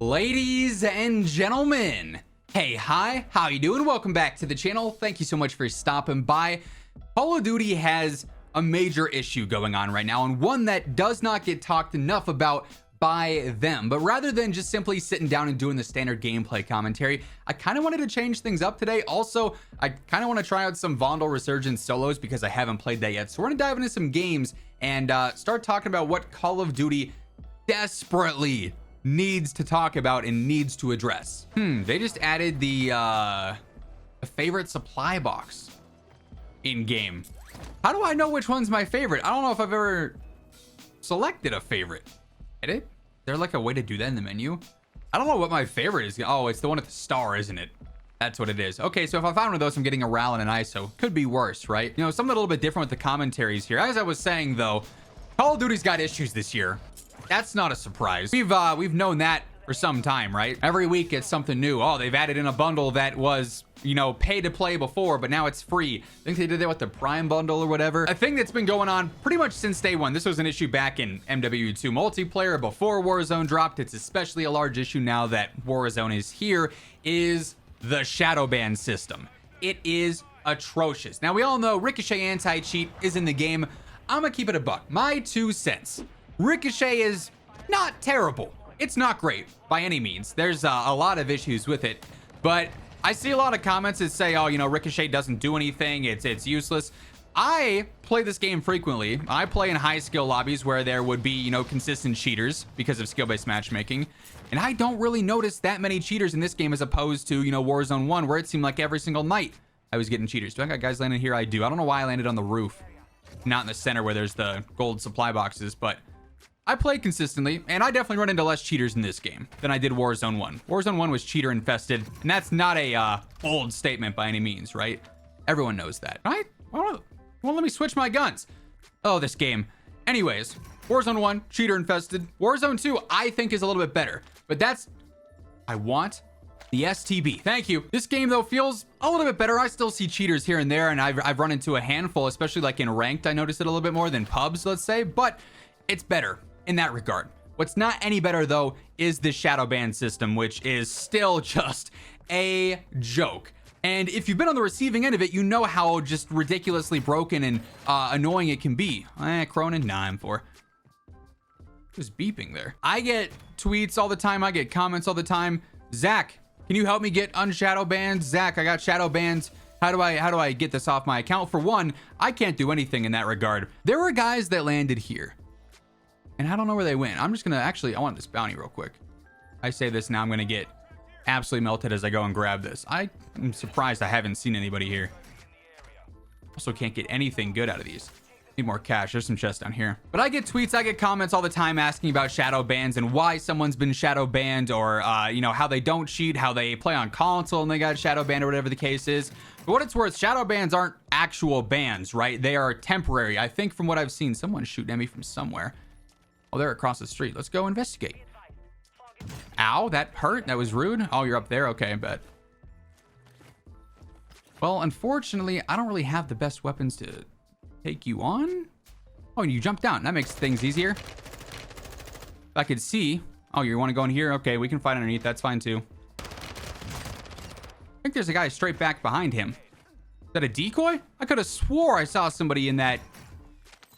Ladies and gentlemen, hey, hi, how you doing? Welcome back to the channel. Thank you so much for stopping by. Call of Duty has a major issue going on right now, and one that does not get talked enough about by them. But rather than just simply sitting down and doing the standard gameplay commentary, I kind of wanted to change things up today. Also, I kind of want to try out some Vandal Resurgence solos because I haven't played that yet. So we're going to dive into some games and start talking about what Call of Duty desperately needs to talk about and needs to address. They just added the favorite supply box in game. How do I know which one's my favorite? I don't know if I've ever selected a favorite. Edit? Is there like a way to do that in the menu? I don't know what my favorite is. Oh, it's the one at the star, isn't it? That's what it is. Okay, so if I found one of those, I'm getting a RAL and an ISO. Could be worse, right? You know, something a little bit different with the commentaries here. As I was saying though, Call of Duty's got issues this year. That's not a surprise. We've known that for some time, right? Every week it's something new. Oh, they've added in a bundle that was, you know, pay to play before, but now it's free. I think they did that with the Prime bundle or whatever. A thing that's been going on pretty much since day one. This was an issue back in MW2 multiplayer before Warzone dropped. It's especially a large issue now that Warzone is here, is the Shadowban system. It is atrocious. Now we all know Ricochet anti-cheat is in the game. I'm gonna keep it a buck. My 2 cents. Ricochet is not terrible. It's not great by any means. There's a lot of issues with it, but I see a lot of comments that say, oh, you know, Ricochet doesn't do anything. It's useless. I play this game frequently. I play in high skill lobbies where there would be, you know, consistent cheaters because of skill-based matchmaking. And I don't really notice that many cheaters in this game as opposed to, you know, Warzone 1, where it seemed like every single night I was getting cheaters. Do I got guys landing here? I do. I don't know why I landed on the roof, not in the center where there's the gold supply boxes, but I play consistently, and I definitely run into less cheaters in this game than I did Warzone 1. Warzone 1 was cheater infested, and that's not a bold statement by any means, right? Everyone knows that, right? Well, let me switch my guns. Oh, this game. Anyways, Warzone 1, cheater infested. Warzone 2, I think is a little bit better, but I want the STB. Thank you. This game though feels a little bit better. I still see cheaters here and there, and I've run into a handful, especially like in ranked. I noticed it a little bit more than pubs, let's say, but it's better in that regard. What's not any better though is the Shadowban system, which is still just a joke. And if you've been on the receiving end of it, you know how just ridiculously broken and annoying it can be. Cronin, nah, I'm for. Who's beeping there? I get tweets all the time. I get comments all the time. Zach, can you help me get unshadow banned? Zach, I got shadow banned. How do I get this off my account? For one, I can't do anything in that regard. There were guys that landed here, and I don't know where they went. I'm just gonna I want this bounty real quick. I say this now, I'm gonna get absolutely melted as I go and grab this. I am surprised I haven't seen anybody here. Also can't get anything good out of these. Need more cash. There's some chests down here. But I get tweets, I get comments all the time asking about shadow bans and why someone's been shadow banned, or you know, how they don't cheat, how they play on console and they got shadow banned, or whatever the case is. For what it's worth, shadow bans aren't actual bans, right? They are temporary. I think from what I've seen, someone's shooting at me from somewhere. Oh, they're across the street. Let's go investigate. Ow, that hurt. That was rude. Oh, you're up there. Okay, I bet. Well, unfortunately, I don't really have the best weapons to take you on. Oh, and you jump down. That makes things easier. If I could see. Oh, you want to go in here? Okay, we can fight underneath. That's fine too. I think there's a guy straight back behind him. Is that a decoy? I could have swore I saw somebody in that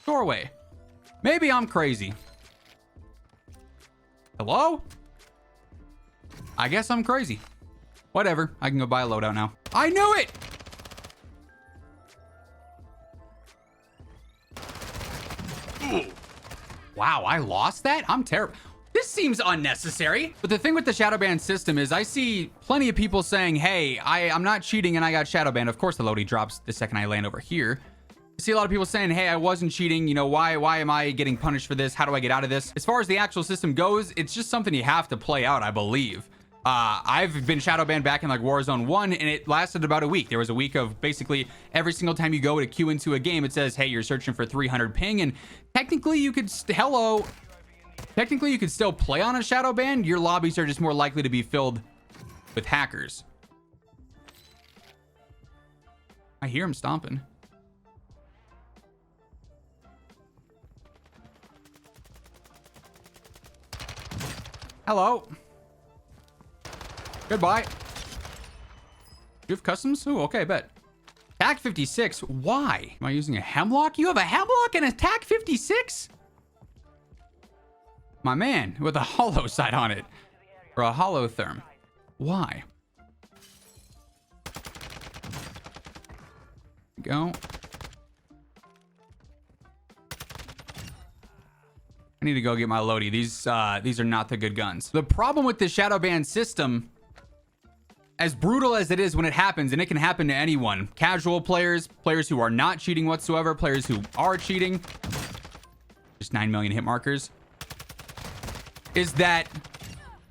doorway. Maybe I'm crazy. Hello? I guess I'm crazy. Whatever. I can go buy a loadout now. I knew it! Ooh. Wow, I lost that? I'm terrible. This seems unnecessary. But the thing with the Shadowban system is I see plenty of people saying, hey, I'm not cheating and I got Shadowban. Of course, the loadie drops the second I land over here. I see a lot of people saying, hey, I wasn't cheating. You know, why am I getting punished for this? How do I get out of this? As far as the actual system goes, it's just something you have to play out, I believe. I've been shadow banned back in like Warzone 1, and it lasted about a week. There was a week of basically every single time you go to queue into a game, it says, hey, you're searching for 300 ping, and technically you could technically you could still play on a shadow ban. Your lobbies are just more likely to be filled with hackers. I hear him stomping. Hello. Goodbye. You have customs? Oh, okay, bet. TAC 56. Why? Am I using a hemlock? You have a hemlock and a TAC 56? My man, with a hollow sight on it. Or a hollow therm. Why? Go. I need to go get my loadie. These are not the good guns. The problem with the Shadowban system, as brutal as it is when it happens, and it can happen to anyone, casual players, players who are not cheating whatsoever, players who are cheating, just 9 million hit markers, is that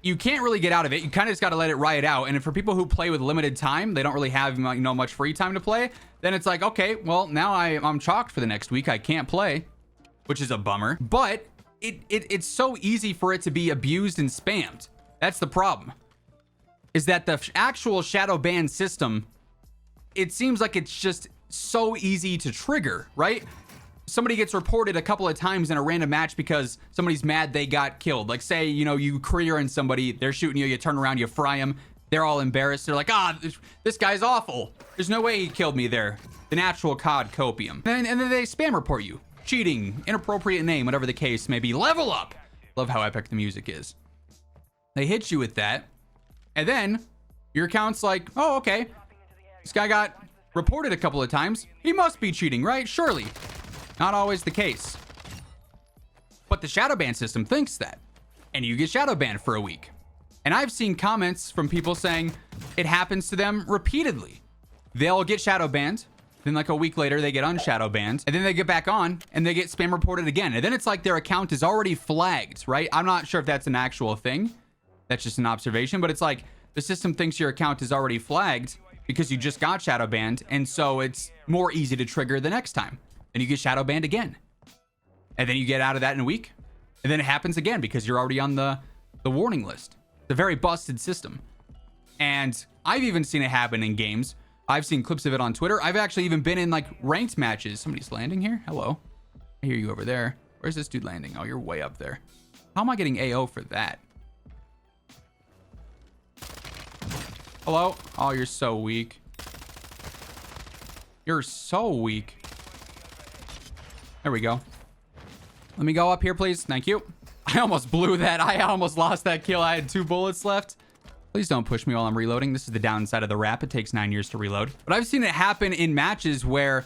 you can't really get out of it. You kind of just got to let it ride out. And for people who play with limited time, they don't really have, you know, much free time to play, then it's like, okay, well, now I'm chalked for the next week. I can't play, which is a bummer. But it's so easy for it to be abused and spammed. That's the problem. Is that the actual Shadowban system, it seems like it's just so easy to trigger, right? Somebody gets reported a couple of times in a random match because somebody's mad they got killed. Like, say, you know, you career in somebody, they're shooting you, you turn around, you fry them, they're all embarrassed. They're like, this guy's awful. There's no way he killed me there. The natural COD copium. And then they spam report you. Cheating, inappropriate name, whatever the case may be. Level up. Love how epic the music is. They hit you with that. And then your account's like, oh, okay. This guy got reported a couple of times. He must be cheating, right? Surely. Not always the case. But the Shadowban system thinks that. And you get Shadowbanned for a week. And I've seen comments from people saying it happens to them repeatedly. They'll get Shadowbanned. Then like a week later, they get unshadowbanned. And then they get back on and they get spam reported again. And then it's like their account is already flagged, right? I'm not sure if that's an actual thing. That's just an observation. But it's like the system thinks your account is already flagged because you just got shadowbanned. And so it's more easy to trigger the next time. Then you get shadowbanned again. And then you get out of that in a week. And then it happens again because you're already on the warning list. It's a very busted system. And I've even seen it happen in games. I've seen clips of it on Twitter. I've actually even been in like ranked matches. Somebody's landing here. Hello. I hear you over there. Where's this dude landing? Oh, you're way up there. How am I getting AO for that? Hello? Oh, you're so weak. You're so weak. There we go. Let me go up here, please. Thank you. I almost blew that. I almost lost that kill. I had 2 bullets left. Please don't push me while I'm reloading. This is the downside of the wrap. It takes 9 years to reload. But I've seen it happen in matches where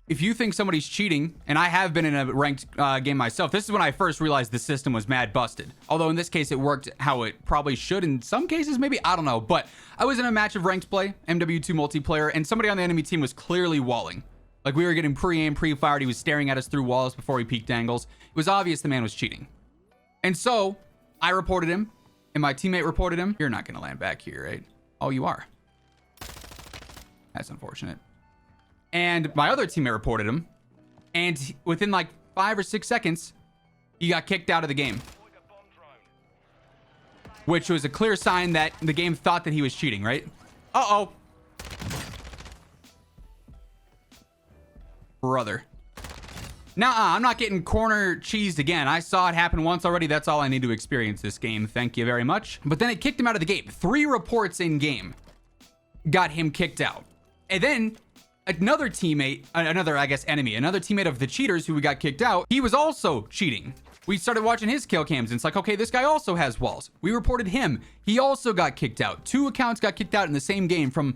if you think somebody's cheating, and I have been in a ranked game myself, this is when I first realized the system was mad busted. Although in this case, it worked how it probably should. In some cases, maybe, I don't know. But I was in a match of ranked play, MW2 multiplayer, and somebody on the enemy team was clearly walling. Like we were getting pre-aim, pre-fired. He was staring at us through walls before we peeked angles. It was obvious the man was cheating. And so I reported him. And my teammate reported him. You're not going to land back here, right? Oh, you are. That's unfortunate. And my other teammate reported him. And within like 5 or 6 seconds, he got kicked out of the game. Which was a clear sign that the game thought that he was cheating, right? Uh-oh. Brother. Nuh-uh, I'm not getting corner cheesed again. I saw it happen once already. That's all I need to experience this game. Thank you very much. But then it kicked him out of the game. 3 reports in game got him kicked out. And then another teammate, another, I guess, enemy, another teammate of the cheaters who got kicked out, he was also cheating. We started watching his kill cams, and it's like, okay, this guy also has walls. We reported him. He also got kicked out. 2 accounts got kicked out in the same game from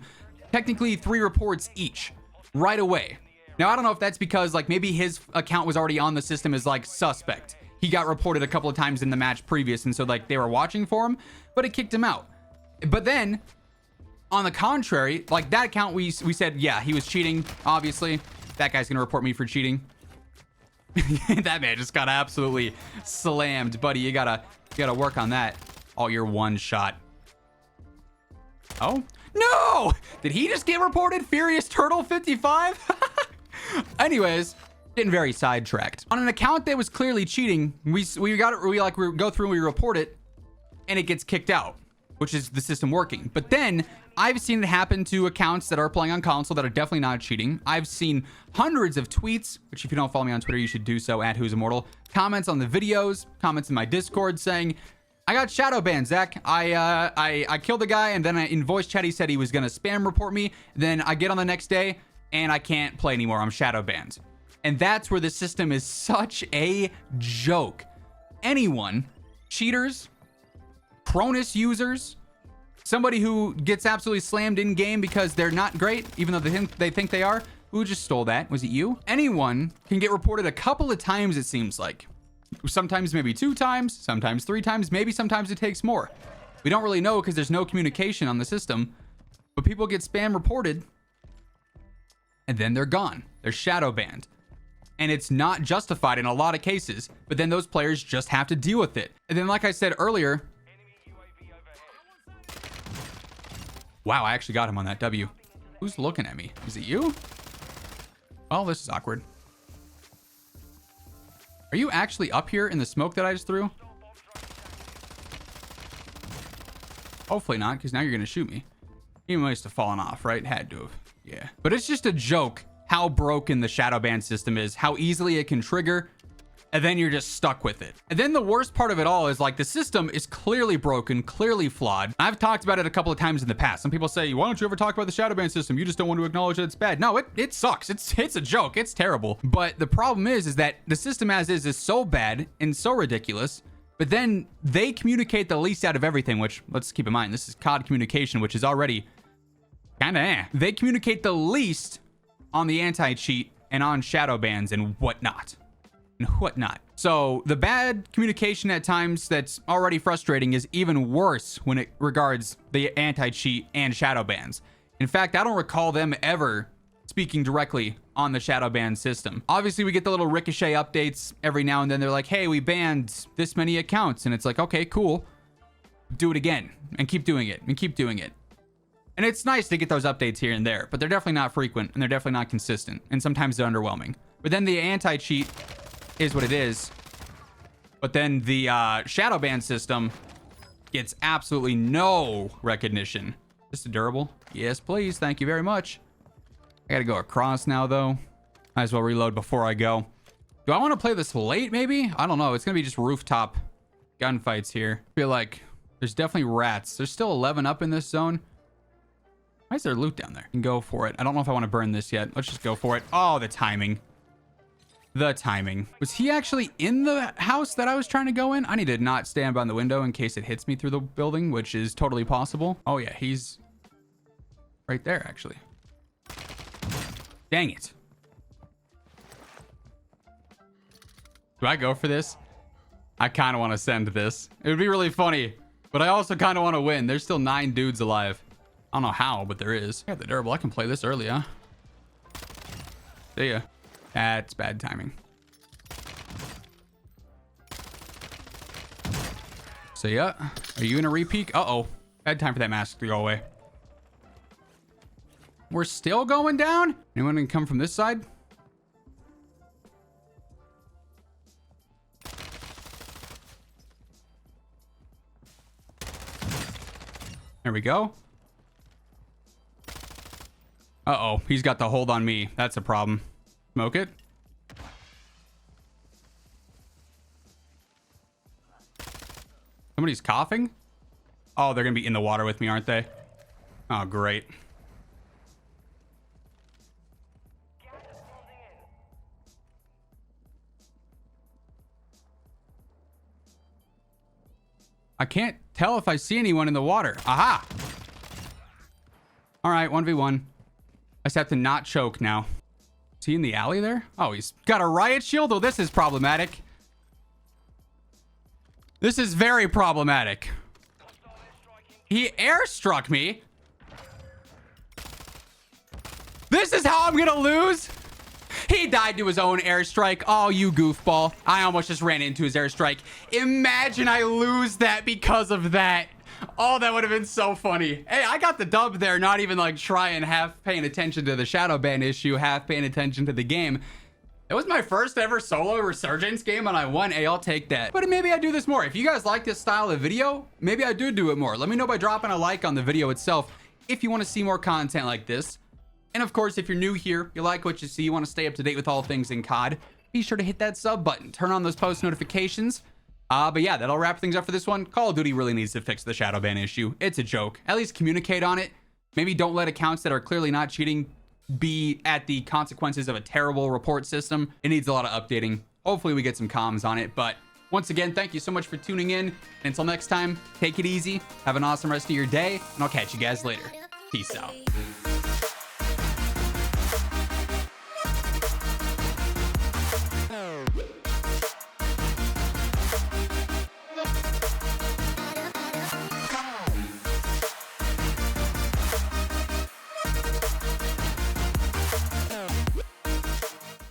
technically 3 reports each right away. Now, I don't know if that's because, like, maybe his account was already on the system as, like, suspect. He got reported a couple of times in the match previous, and so, like, they were watching for him, but it kicked him out. But then, on the contrary, like, that account, we said, yeah, he was cheating, obviously. That guy's gonna report me for cheating. That man just got absolutely slammed, buddy. You gotta work on that. Oh, you're one shot. Oh, no! Did he just get reported? Furious Turtle 55? Anyways, getting very sidetracked. On an account that was clearly cheating, we go through and we report it, and it gets kicked out, which is the system working. But then I've seen it happen to accounts that are playing on console that are definitely not cheating. I've seen hundreds of tweets, which if you don't follow me on Twitter, you should do so at WhosImmortal. Comments on the videos, comments in my Discord saying, I got shadow banned, Zach. I killed a guy, and then in voice chat he said he was gonna spam report me. Then I get on the next day and I can't play anymore. I'm shadow banned. And that's where the system is such a joke. Anyone, cheaters, Cronus users, somebody who gets absolutely slammed in game because they're not great, even though they think they are. Who just stole that? Was it you? Anyone can get reported a couple of times, it seems like. Sometimes maybe 2 times, sometimes 3 times, maybe sometimes it takes more. We don't really know because there's no communication on the system, but people get spam reported and then they're gone. They're shadow banned. And it's not justified in a lot of cases, but then those players just have to deal with it. And then like I said earlier, wow, I actually got him on that W. Who's looking at me? Is it you? Oh, this is awkward. Are you actually up here in the smoke that I just threw? Hopefully not, because now you're going to shoot me. He must have fallen off, right? Had to have. Yeah. But it's just a joke how broken the shadow ban system is, how easily it can trigger, and then you're just stuck with it. And then the worst part of it all is like the system is clearly broken, clearly flawed. I've talked about it a couple of times in the past. Some people say, why don't you ever talk about the shadow ban system? You just don't want to acknowledge that it's bad. No, it sucks. It's a joke. It's terrible. But the problem is that the system as is so bad and so ridiculous, but then they communicate the least out of everything, which let's keep in mind, this is COD communication, which is already kind of They communicate the least on the anti-cheat and on shadow bans and whatnot. So the bad communication at times that's already frustrating is even worse when it regards the anti-cheat and shadow bans. In fact, I don't recall them ever speaking directly on the shadow ban system. Obviously, we get the little ricochet updates every now and then. They're like, hey, we banned this many accounts. And it's like, okay, cool. Do it again and keep doing it and keep doing it. And it's nice to get those updates here and there, but they're definitely not frequent and they're definitely not consistent. And sometimes they're underwhelming. But then the anti-cheat is what it is. But then the shadow ban system gets absolutely no recognition. Just a durable? Yes, please. Thank you very much. I gotta go across now, though. Might as well reload before I go. Do I want to play this late, maybe? I don't know. It's gonna be just rooftop gunfights here. I feel like there's definitely rats. There's still 11 up in this zone. Why is there loot down there? You can go for it. I don't know if I want to burn this yet. Let's just go for it. Oh, the timing. The timing. Was he actually in the house that I was trying to go in? I need to not stand by the window in case it hits me through the building, which is totally possible. Oh, yeah. He's right there, actually. Dang it. Do I go for this? I kind of want to send this. It would be really funny, but I also kind of want to win. There's still 9 dudes alive. I don't know how, but there is. I got the durable. I can play this early, huh? See ya. That's bad timing. So yeah, are you in a repeat? Uh-oh. Bad time for that mask to go away. We're still going down? Anyone can come from this side? There we go. Uh-oh, he's got the hold on me. That's a problem. Smoke it. Somebody's coughing? Oh, they're gonna be in the water with me, aren't they? Oh, great. I can't tell if I see anyone in the water. Aha! All right, 1v1. I just have to not choke now. Is he in the alley there? Oh, he's got a riot shield? Oh, this is problematic. This is very problematic. He airstruck me. This is how I'm gonna lose? He died to his own airstrike. Oh, you goofball. I almost just ran into his airstrike. Imagine I lose that because of that. Oh, that would have been so funny. Hey, I got the dub there, not even like trying, half paying attention to the shadow ban issue, half paying attention to the game. It was my first ever solo resurgence game and I won. Hey, I'll take that. But maybe I do this more. If you guys like this style of video, maybe I do it more. Let me know by dropping a like on the video itself if you want to see more content like this. And of course, if you're new here, you like what you see, you want to stay up to date with all things in COD, be sure to hit that sub button, turn on those post notifications, But yeah, that'll wrap things up for this one. Call of Duty really needs to fix the Shadowban issue. It's a joke. At least communicate on it. Maybe don't let accounts that are clearly not cheating be at the consequences of a terrible report system. It needs a lot of updating. Hopefully we get some comms on it. But once again, thank you so much for tuning in. And until next time, take it easy. Have an awesome rest of your day. And I'll catch you guys later. Peace out.